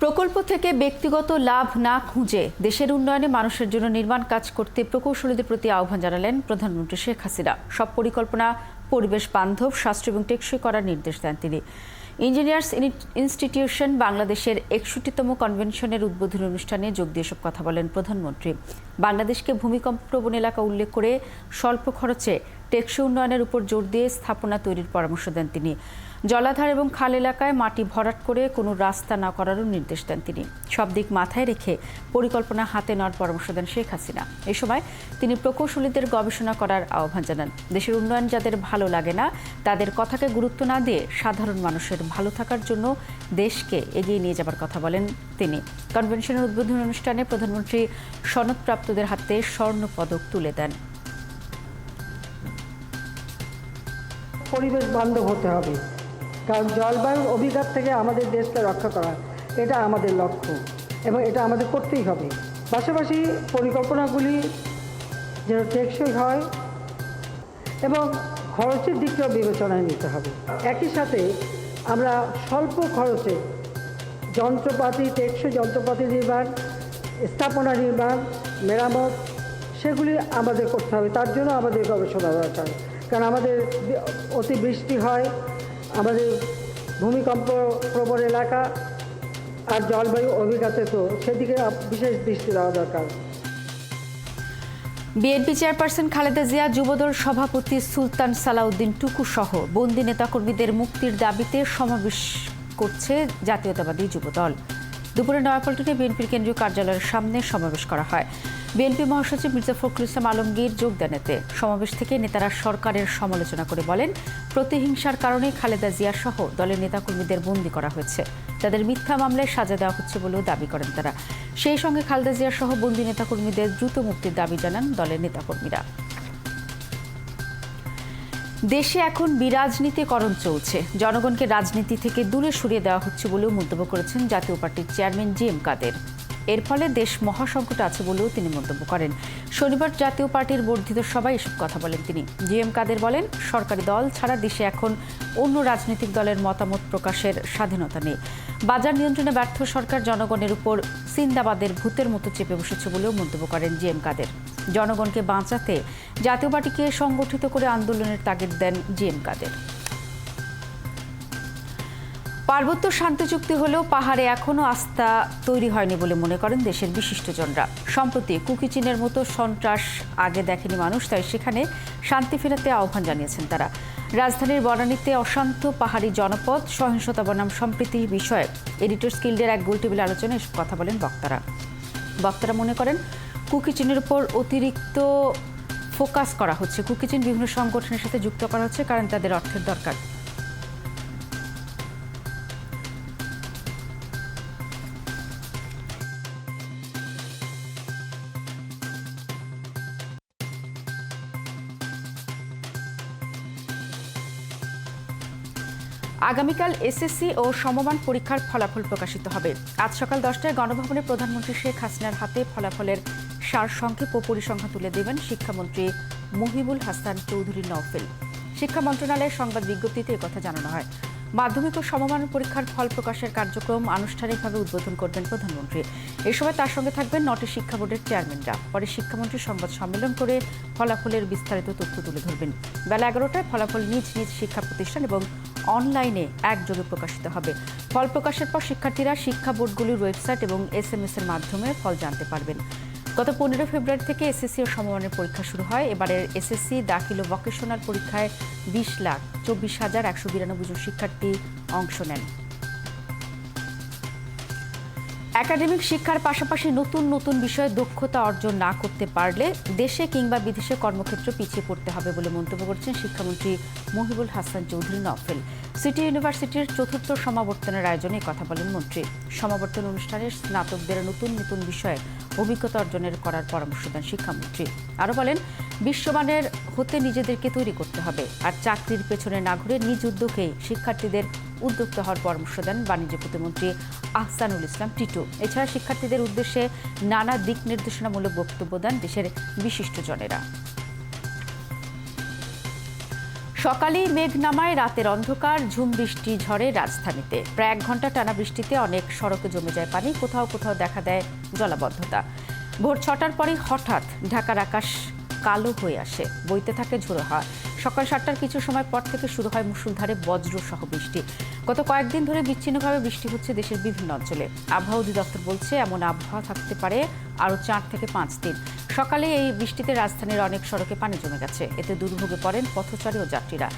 প্রকল্প থেকে ব্যক্তিগত লাভ না খুঁজে দেশের উন্নয়নে মানুষের জন্য নির্মাণ কাজ করতে প্রকৌশলীদের প্রতি আহ্বান জানালেন প্রধানমন্ত্রী শেখ হাসিনা। সব পরিকল্পনা পরিবেশ বান্ধব, সাশ্রয়ী এবং টেকসই করার নির্দেশ দেন তিনি। ইঞ্জিনিয়ার্স ইনস্টিটিউশন বাংলাদেশের ৬১তম কনভেনশনের উদ্বোধনী অনুষ্ঠানে যোগ দিয়ে সব কথা বলেন প্রধানমন্ত্রী। বাংলাদেশকে ভূমিকম্প প্রবণ এলাকা উল্লেখ করে স্বল্প খরচে টেকসই উন্নয়নের উপর জোর দিয়ে স্থাপনা তৈরির পরামর্শ দেন তিনি। জলাধার এবং খাল এলাকায় মাটি ভরাট করে কোনো রাস্তা না করারও নির্দেশ দেন তিনি। সব দিক মাথায় রেখে পরিকল্পনা হাতে নেওয়ার পরামর্শ দেন শেখ হাসিনা। এ সময় তিনি প্রকৌশলীদের গবেষণা করার আহ্বান জানান। দেশের উন্নয়ন যাদের ভালো লাগে না তাদের কথাকে গুরুত্ব না দিয়ে সাধারণ মানুষের ভালো থাকার জন্য দেশকে এগিয়ে নিয়ে যাবার কথা বলেন তিনি। কনভেনশনের উদ্বোধনী অনুষ্ঠানে প্রধানমন্ত্রী সনদপ্রাপ্তদের হাতে স্বর্ণ পদক তুলে দেন। পরিবেশ বান্ধব হতে হবে, কারণ জলবায়ুর অভিঘাত থেকে আমাদের দেশকে রক্ষা করা এটা আমাদের লক্ষ্য এবং এটা আমাদের করতেই হবে। পাশাপাশি পরিকল্পনাগুলি যেন টেকসই হয় এবং খরচের দিকটাও বিবেচনায় নিতে হবে। একই সাথে আমরা স্বল্প খরচে যন্ত্রপাতি, টেকসই যন্ত্রপাতি নির্মাণ, স্থাপনা নির্মাণ, মেরামত সেগুলি আমাদের করতে হবে। তার জন্য আমাদের গবেষণা দরকার, কারণ আমাদের অতিবৃষ্টি হয়, আমাদের ভূমিকম্প প্রবণ এলাকা আর জলবায়ু অভিঘাতে তো সেদিকে বিশেষ দৃষ্টি দেওয়া দরকার। বিএনপি চেয়ারপারসন খালেদা জিয়া, যুবদল সভাপতি সুলতান সালাউদ্দিন টুকু সহ বন্দী নেতাকর্মীদের মুক্তির দাবিতে সমাবেশ করছে জাতীয়তাবাদী যুবদল। দুপুরে নয়াপল্টনে বিএনপির কেন্দ্রীয় কার্যালয়ের সামনে সমাবেশ করা হয়। বিএনপি মহাসচিব মির্জা ফখরুল ইসলাম আলমগীর যোগ দেন এতে। সমাবেশ থেকে নেতারা সরকারের সমালোচনা করে বলেন, প্রতিহিংসার কারণে খালেদা জিয়া সহ দলের নেতাকর্মীদের বন্দী করা হয়েছে। তাদের মিথ্যা মামলায় সাজা দেওয়া হচ্ছে বলেও দাবি করেন তারা। সেই সঙ্গে খালেদা জিয়া সহ বন্দী নেতাকর্মীদের দ্রুত মুক্তির দাবি জানান দলের নেতাকর্মীরা। দেশে এখন বিরাজনীতিকরণ চলছে, জনগণকে রাজনীতি থেকে দূরে সরিয়ে দেওয়া হচ্ছে বলেও মন্তব্য করেছেন জাতীয় পার্টির চেয়ারম্যান জি.এম. কাদের। এর ফলে দেশ মহাসংকটে আছে বলেও তিনি মন্তব্য করেন। শনিবার জাতীয় পার্টির বর্ধিত সভায় এসব কথা বলেন তিনি। জি.এম. কাদের বলেন, সরকারি দল ছাড়া দেশে এখন অন্য রাজনৈতিক দলের মতামত প্রকাশের স্বাধীনতা নেই। বাজার নিয়ন্ত্রণে ব্যর্থ সরকার জনগণের উপর সিন্দাবাদের ভূতের মতো চেপে বসেছে বলেও মন্তব্য করেন জি.এম. কাদের। জনগণকে বাঁচাতে জাতীয় পার্টিকে সংগঠিত করে আন্দোলনের তাগিদ দেন জি.এম. কাদের। পার্বত্য শান্তি চুক্তি হলেও পাহাড়ে এখনও আস্থা তৈরি হয়নি বলে মনে করেন দেশের বিশিষ্টজনরা। সম্প্রতি কুকি চীনের মতো সন্ত্রাস আগে দেখেনি মানুষ, তাই সেখানে শান্তি ফেরাতে আহ্বান জানিয়েছেন তারা। রাজধানীর বনানীতে অশান্ত পাহাড়ি জনপদ, সহিংসতা বনাম সম্প্রীতি বিষয়ে এডিটর্স গিল্ডের এক গোলটেবিল আলোচনায় এসব কথা বলেন বক্তারা মনে করেন কুকি চীনের উপর অতিরিক্ত ফোকাস করা হচ্ছে। কুকি চীন বিভিন্ন সংগঠনের সাথে যুক্ত করা হচ্ছে, কারণ তাদের অর্থের দরকার। আগামীকাল এসএসসি ও সমমান পরীক্ষার ফলাফল প্রকাশিত হবে। আজ সকাল 10টায় গণভবনে প্রধানমন্ত্রী শেখ হাসিনার হাতে ফলাফলের সারসংক্ষেপ ও পরিসংখ্যান তুলে দেবেন শিক্ষামন্ত্রী মহিবুল হাসান চৌধুরী নওফেল। শিক্ষা মন্ত্রণালয়ের সংবাদ বিজ্ঞপ্তিতে একথা জানানো হয়। মাধ্যমিক ও সমমান পরীক্ষার ফল প্রকাশের কার্যক্রম আনুষ্ঠানিকভাবে উদ্বোধন করবেন প্রধানমন্ত্রী। এ সময় তার সঙ্গে থাকবেন 9টি শিক্ষা বোর্ডের চেয়ারম্যানরা। পরে শিক্ষামন্ত্রী সংবাদ সম্মেলন করে ফলাফলের বিস্তারিত তথ্য তুলে ধরবেন। বেলা 11টায় ফলাফল নিজ নিজ শিক্ষা প্রতিষ্ঠান এবং অনলাইনে একযোগে প্রকাশিত হবে। ফল প্রকাশের পর শিক্ষার্থীরা শিক্ষা বোর্ডগুলির ওয়েবসাইট এবং SMS এর মাধ্যমে ফল জানতে পারবেন। গত 15 ফেব্রুয়ারি থেকে এসএসসি ও সমমানের পরীক্ষা শুরু হয়। এবারের এসএসসি দাখিল ও ভোকেশনাল পরীক্ষায় 20,24,192 জন শিক্ষার্থী অংশ নেন। একাডেমিক শিক্ষার পাশাপাশি নতুন নতুন বিষয়ে দক্ষতা অর্জন না করতে পারলে দেশে কিংবা বিদেশে কর্মক্ষেত্র পিছিয়ে পড়তে হবে বলে মন্তব্য করেছেন শিক্ষামন্ত্রী মহিবুল হাসান চৌধুরী নওফেল। সিটি ইউনিভার্সিটির 4র্থ সমাবর্তনের আয়োজনে কথা বলেন মন্ত্রী। সমাবর্তন অনুষ্ঠানে স্নাতকদের নতুন নতুন বিষয়ে অভিজ্ঞতা অর্জনের করার পরামর্শ দেন শিক্ষামন্ত্রী। আরও বলেন, বিশ্বমানের হতে নিজেদেরকে তৈরি করতে হবে, আর চাকরির পেছনে না ঘুরে নিজ উদ্যোগেই শিক্ষার্থীদের উদ্যোক্তা হওয়ার পরামর্শ দেন বাণিজ্য প্রতিমন্ত্রী আহসানুল ইসলাম টিটু। এছাড়া শিক্ষার্থীদের উদ্দেশ্যে নানা দিক নির্দেশনামূলক বক্তব্য দেন দেশের বিশিষ্টজনেরা। সকালেই মেঘ নামায়, রাতের অন্ধকার, ঝুম বৃষ্টি ঝড়ে রাজধানীতে। প্রায় 1 ঘন্টা টানা বৃষ্টিতে অনেক সড়কে জমে যায় পানি, কোথাও কোথাও দেখা দেয় জলাবদ্ধতা। ভোর 6টার পরই হঠাৎ ঢাকার আকাশ কালো হয়ে আসে, বইতে থাকে ঝোড়ো হাওয়া। সকাল 7টার কিছু সময় পর থেকে শুরু হয় মুষলধারে বজ্রসহ বৃষ্টি। গত কয়েকদিন ধরে বিচ্ছিন্নভাবে বৃষ্টি হচ্ছে দেশের বিভিন্ন অঞ্চলে। আবহাওয়া অধিদপ্তর বলছে এমন আবহাওয়া থাকতে পারে আরও 4 থেকে 5 দিন। সকালে এই বৃষ্টিতে রাজধানীর অনেক সড়কে পানি জমে গেছে, এতে দুর্ভোগে পড়েন পথচারী ও যাত্রীরা।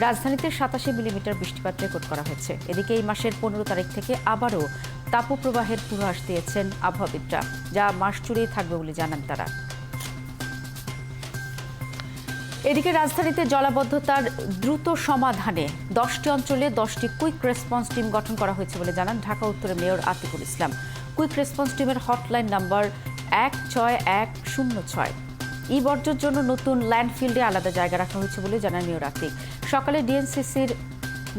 রাজধানীতে 87 মিলিমিটার বৃষ্টিপাত রেকর্ড করা হয়েছে। এদিকে এই মাসের 15 তারিখ থেকে আবারও তাপপ্রবাহের পূর্বাভাস দিয়েছেন আবহাওয়াবিদরা, যা মাস জুড়েই থাকবে বলে জানান তারা। এদিকে রাজধানীতে জলাবদ্ধতার দ্রুত সমাধানে 10টি অঞ্চলে 10টি কুইক রেসপন্স টিম গঠন করা হয়েছে বলে জানান ঢাকা উত্তরের মেয়র আতিকুল ইসলাম। কুইক রেসপন্স টিমের হটলাইন নাম্বার 16106। ই বর্জ্যের জন্য নতুন ল্যান্ডফিল্ডে আলাদা জায়গা রাখা হয়েছে বলে জানান মেয়র আতিক। সকালে ডিএনসিসির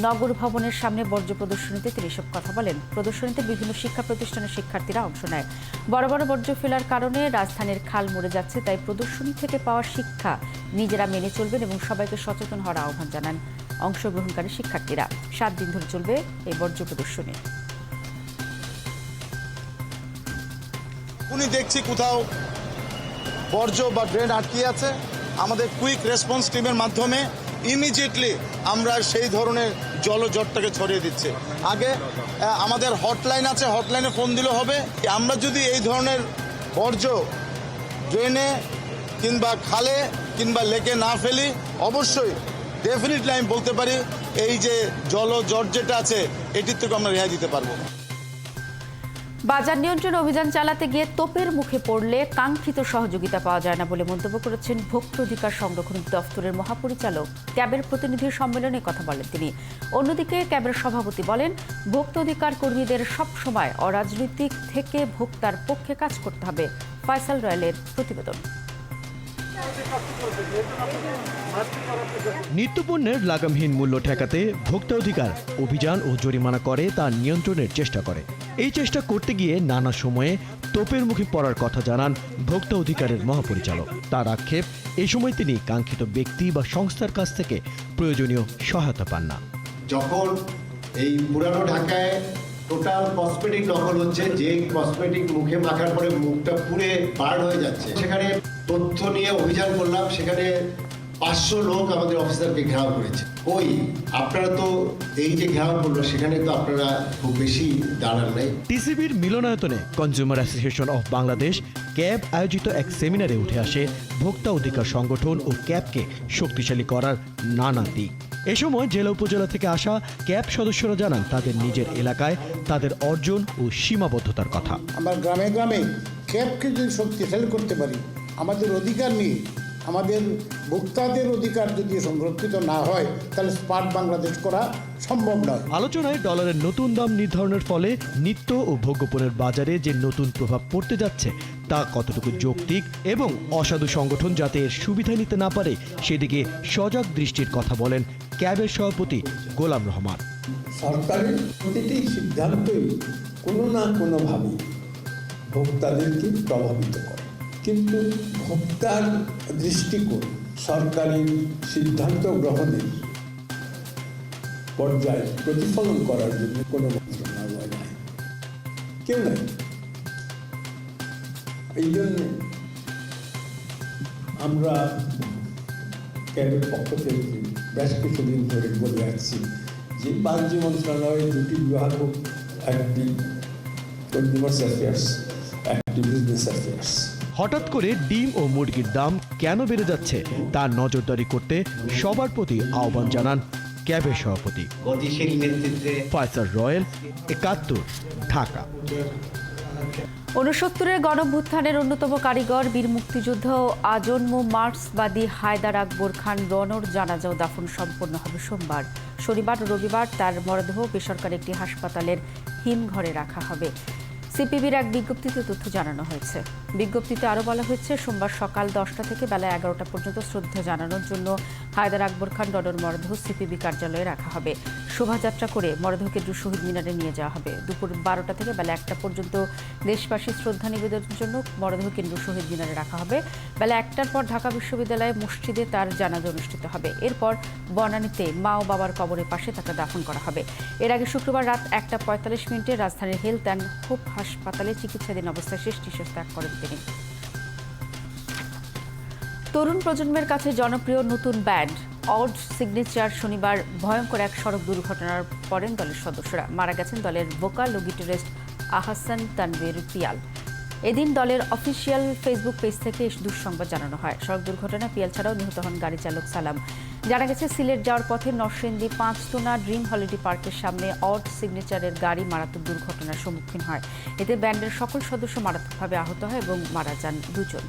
নগর ভবনের সামনে বর্জ্য প্রদর্শনীতে তিনি এসব কথা বলেন। প্রদর্শনীতে বিভিন্ন শিক্ষা প্রতিষ্ঠানের শিক্ষার্থীরা অংশ নেয়। বড় বড় বর্জ্য ফেলার কারণে রাজধানীর খাল মরে যাচ্ছে, তাই প্রদর্শনী থেকে পাওয়া শিক্ষা নিজেরা মেনে চলবেন এবং সবাইকে সচেতন হওয়ার আহ্বান জানান অংশগ্রহণকারী শিক্ষার্থীরা। 7 দিন ধরে চলবে এই বর্জ্য প্রদর্শনী। উনি দেখছি কোথাও বর্জ্য বা ড্রেন আটকে আছে, আমাদের কুইক রেসপন্স টিমের মাধ্যমে ইমিডিয়েটলি আমরা সেই ধরনের জলজটটাকে ছড়িয়ে দিচ্ছি। আগে আমাদের হটলাইন আছে, হটলাইনে ফোন দিলে হবে। আমরা যদি এই ধরনের বর্জ্য ড্রেনে কিংবা খালে কিংবা লেকে না ফেলি, অবশ্যই ডেফিনেটলি আমি বলতে পারি এই যে জলজট যেটা আছে এটির থেকে আমরা রেহাই দিতে পারবো। বাজার নিয়ন্ত্রণ অভিযান চালাতে গিয়ে তোপের মুখে পড়লে কাঙ্ক্ষিত সহযোগিতা পাওয়া যায় না বলে মন্তব্য করেছেন ভোক্তা অধিকার সংরক্ষণ দফতরের মহাপরিচালক। ক্যাবের প্রতিনিধি সম্মেলনে কথা বলেন তিনি। অন্যদিকে ক্যাবের সভাপতি বলেন, ভোক্তা অধিকার কর্মীদের সবসময় অরাজনৈতিক থেকে ভোক্তার পক্ষে কাজ করতে হবে। ফয়সাল রয়েলের প্রতিবেদন। নিত্যপণ্যের লাগামহীন মূল্য ঠেকাতে ভোক্তা অধিকার অভিযান ও জরিমানা করে তা নিয়ন্ত্রণের চেষ্টা করে। এই চেষ্টা করতে গিয়ে নানা সময়ে তোপের মুখে পড়ার কথা জানান ভোক্তা অধিকারের মহাপরিচালক। তার আক্ষেপ, এই সময় তিনি কাঙ্ক্ষিত ব্যক্তি বা সংস্থার কাছ থেকে প্রয়োজনীয় সহায়তা পান না। যখন এই পুরানো ঢাকায় টোটাল কসমেটিক নকল হচ্ছে, যে কসমেটিক মুখে মাখার পরে মুখটা পুড়ে বার্ন হয়ে যাচ্ছে, সেখানে তথ্য নিয়ে অভিযান করলাম। সেখানে 500 লোক আমাদের অফিসারকে ঘেরাও করেছে। ওই আপনারা তো এই যে ঘেরাও করলো, সেখানে তো আপনারা খুব বেশি দাঁড়ান নাই। টিসিবির মিলনায়তনে consumer association of Bangladesh cab আয়োজিত এক সেমিনারে উঠে আসে ভোক্তা অধিকার সংগঠন ও ক্যাবকে শক্তিশালী করার নানা দিক। এ সময় জেলা উপজেলা থেকে আসা ক্যাব সদস্যরা জানান তাদের নিজের এলাকায় তাদের অর্জন ও সীমাবদ্ধতার কথা। আমরা গ্রামে গ্রামে ক্যাবকে যদি শক্তিশালী করতে পারি, আমাদের অধিকার নিয়ে আমাদের ভোক্তাদের অধিকার যদি সংরক্ষিত না হয়, তাহলে স্মার্ট বাংলাদেশ করা সম্ভব নয়। আলোচনায় ডলারের নতুন দাম নির্ধারণের ফলে নিত্য ও ভোগ্যপণ্যের বাজারে যে নতুন প্রভাব পড়তে যাচ্ছে তা কতটুকু যৌক্তিক এবং অসাধু সংগঠন যাতে এর সুবিধা নিতে না পারে সেদিকে সজাগ দৃষ্টির কথা বলেন ক্যাবের সভাপতি গোলাম রহমান। সরকারের প্রতিটি সিদ্ধান্তই কোনো না কোনোভাবে ভোক্তাদেরকে প্রভাবিত করে, কিন্তু ভোক্তার দৃষ্টিকোণ সরকারের সিদ্ধান্ত গ্রহণের পর্যায়ে প্রতিফলন করার জন্য কোনো মন্ত্রণালয় নাই, কেউ নাই। এই জন্য আমরা ক্যাবের পক্ষ থেকে বেশ কিছুদিন ধরে বলে আসছি যে বাণিজ্য মন্ত্রণালয়ের 2টি বিভাগ হোক, একটি কনজিউমার অ্যাফেয়ার্স, একটি বিজনেস অ্যাফেয়ার্স। হঠাৎ করে ডিম ও মুরগির দাম কেন বেড়ে যাচ্ছে তা নজরদারি করতে সবার প্রতি আহ্বান জানান ক্যাবের সভাপতি। ফয়সাল রয়েল, 71, ঢাকা। 69-এর গণঅভ্যুত্থানের অন্যতম কারিগর বীর মুক্তিযুদ্ধ ও আজন্ম মার্ক্সবাদী হায়দার আকবর খান রনর জানাজা ও দাফন সম্পন্ন হবে সোমবার। শনিবার ও রবিবার তার মরদেহ বেসরকারি একটি হাসপাতালের হিমঘরে রাখা হবে। সিপিবির এক বিজ্ঞপ্তিতে তথ্য জানানো হয়েছে। বিজ্ঞপ্তিতে আরও বলা হয়েছে, সোমবার সকাল 10টা থেকে বেলা 11টা পর্যন্ত শ্রদ্ধা জানানোর জন্য হায়দার আকবর খান ডডর মরদেহ সিপিবি কার্যালয়ে রাখা হবে। শোভাযাত্রা করে মরদেহকে শহীদ মিনারে নিয়ে যাওয়া হবে। দুপুর 12টা থেকে বেলা 1টা পর্যন্ত দেশবাসীর শ্রদ্ধা নিবেদনের জন্য মরদেহ কেন্দ্র শহীদ মিনারে রাখা হবে। বেলা 1টার পর ঢাকা বিশ্ববিদ্যালয়ে মসজিদে তার জানাজা অনুষ্ঠিত হবে। এরপর বনানীতে মা ও বাবার কবরের পাশে তাকে দাফন করা হবে। এর আগে শুক্রবার রাত 1টা 45 রাজধানীর হেলথ অ্যান্ড হোপ হাসপাতালে চিকিৎসাধীন অবস্থায় শেষ নিঃশ্বাস ত্যাগ করেন তিনি। তরুণ প্রজন্মের কাছে জনপ্রিয় নতুন ব্যান্ড অড সিগনেচার শনিবার ভয়ঙ্কর এক সড়ক দুর্ঘটনার পড়েন দলের সদস্যরা। মারা গেছেন দলের ভোকাল ও গিটারিস্ট আহসান তানভীর পিয়াল। এদিন দলের অফিসিয়াল ফেসবুক পেজ থেকে দুঃসংবাদ জানানো হয়। সড়ক দুর্ঘটনায় পিয়াল ছাড়াও নিহত হন গাড়ি চালক সালাম। জানা গেছে সিলেট যাওয়ার পথে নরসিংদী পাঁচতোনা ড্রিম হলিডে পার্কের সামনে অড সিগনেচারের গাড়ি মারাত্মক দুর্ঘটনার সম্মুখীন হয়। এতে ব্যান্ডের সকল সদস্য মারাত্মকভাবে আহত হয় এবং মারা যান 2 জন।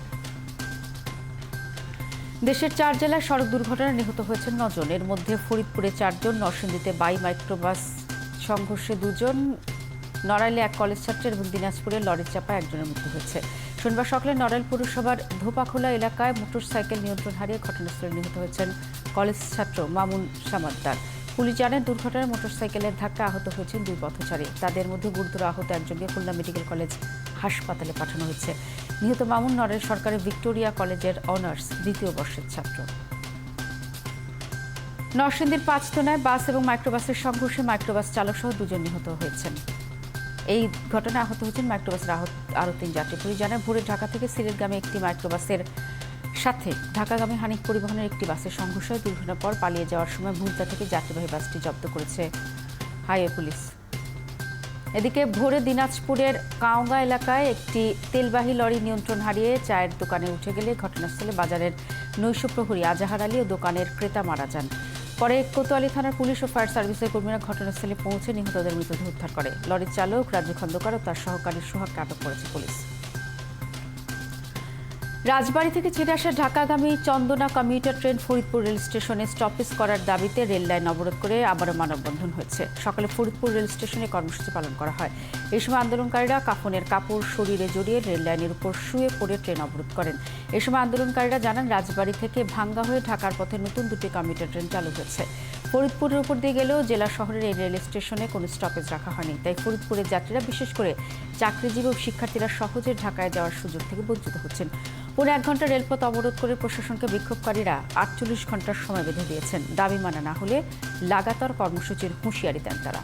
দেশের 4 জেলায় সড়ক দুর্ঘটনায় নিহত হয়েছেন 9 জন। এর মধ্যে ফরিদপুরে 4 জন, নরসিংদীতে মাইক্রোবাস সংঘর্ষে 2 জন, নড়াইলে এক কলেজ ছাত্রের এবং দিনাজপুরে লরির চাপায় একজনের মৃত্যু হয়েছে। শনিবার সকালে নড়াইল পৌরসভার ধোপাখোলা এলাকায় মোটরসাইকেল নিয়ন্ত্রণ হারিয়ে ঘটনাস্থলে নিহত হয়েছেন কলেজ ছাত্র মামুন সামাদ্দার। পুলিশ জানায় দুর্ঘটনায় মোটরসাইকেলের ধাক্কা আহত হয়েছেন 2 পথচারী। তাদের মধ্যে গুরুতর আহত একজনকে খুলনা মেডিকেল কলেজ হাসপাতালে পাঠানো হয়েছে। নিহত মামুন নড়াইল সরকারি ভিক্টোরিয়া কলেজের অনার্স 2য় বর্ষের ছাত্র। নরসিংদীর পাঁচতোনায় বাস এবং মাইক্রোবাসের সংঘর্ষে মাইক্রোবাস চালক সহ 2 জন নিহত হয়েছেন। এই ঘটনায় আহত হয়েছেন মাইক্রোবাসের আরও 3 যাত্রী। পুলিশ জানায় ভোরে ঢাকা থেকে সিলেটগামী একটি মাইক্রোবাসের সাথে ঢাকাগামী হানিফ পরিবহনের একটি বাসের সংঘর্ষ হয়। দুর্ঘটনার পর পালিয়ে যাওয়ার সময় ভুলতা থেকে যাত্রীবাহী বাসটি জব্দ করেছে হাইওয়ে পুলিশ। এদিকে ভোরে দিনাজপুরের কাওঙ্গা এলাকায় একটি তেলবাহী লরি নিয়ন্ত্রণ হারিয়ে চায়ের দোকানে উঠে গেলে ঘটনাস্থলে বাজারের নৈশ প্রহরী আজাহার আলী ও দোকানের ক্রেতা মারা যান। পরে কোতোয়ালি থানার পুলিশ ও ফায়ার সার্ভিসের কর্মীরা ঘটনাস্থলে পৌঁছে নিহতদের মৃতদেহ উদ্ধার করে। লরির চালক রাজু খন্দকার ও তার সহকারী সোহাগকে আটক করেছে পুলিশ। রাজবাড়ী থেকে ছেড়ে আসা ঢাকাগামী চন্দনা কমিউটার ট্রেন ফরিদপুর রেল স্টেশনে স্টপেজ করার দাবিতে রেল লাইন অবরোধ করে আবারও মানববন্ধন হয়েছে। সকালে ফরিদপুর রেল স্টেশনে কর্মসূচি পালন করা হয়। এই সময় আন্দোলনকারীরা কাফনের কাপড় শরীরে জড়িয়ে রেল লাইনের উপর শুয়ে পড়ে ট্রেন অবরোধ করেন। এই সময় আন্দোলনকারীরা জানান রাজবাড়ী থেকে ভাঙ্গা হয়ে ঢাকার পথে নতুন 2টি কমিউটার ট্রেন চালু হয়েছে। ফরিদপুরের উপর দিয়ে গেলেও জেলা শহরের এই রেল স্টেশনে কোনো স্টপেজ রাখা হয়নি। তাই ফরিদপুরের যাত্রীরা বিশেষ করে চাকরিজীবী ও শিক্ষার্থীরা সহজে ঢাকায় যাওয়ার সুযোগ থেকে বঞ্চিত হচ্ছেন। পুরো 1 ঘন্টা রেলপথ অবরোধ করে প্রশাসনকে বিক্ষোভকারীরা 48 ঘন্টার সময় বেঁধে দিয়েছেন। দাবি মানা না হলে লাগাতার কর্মসূচির হুঁশিয়ারি দেন তারা।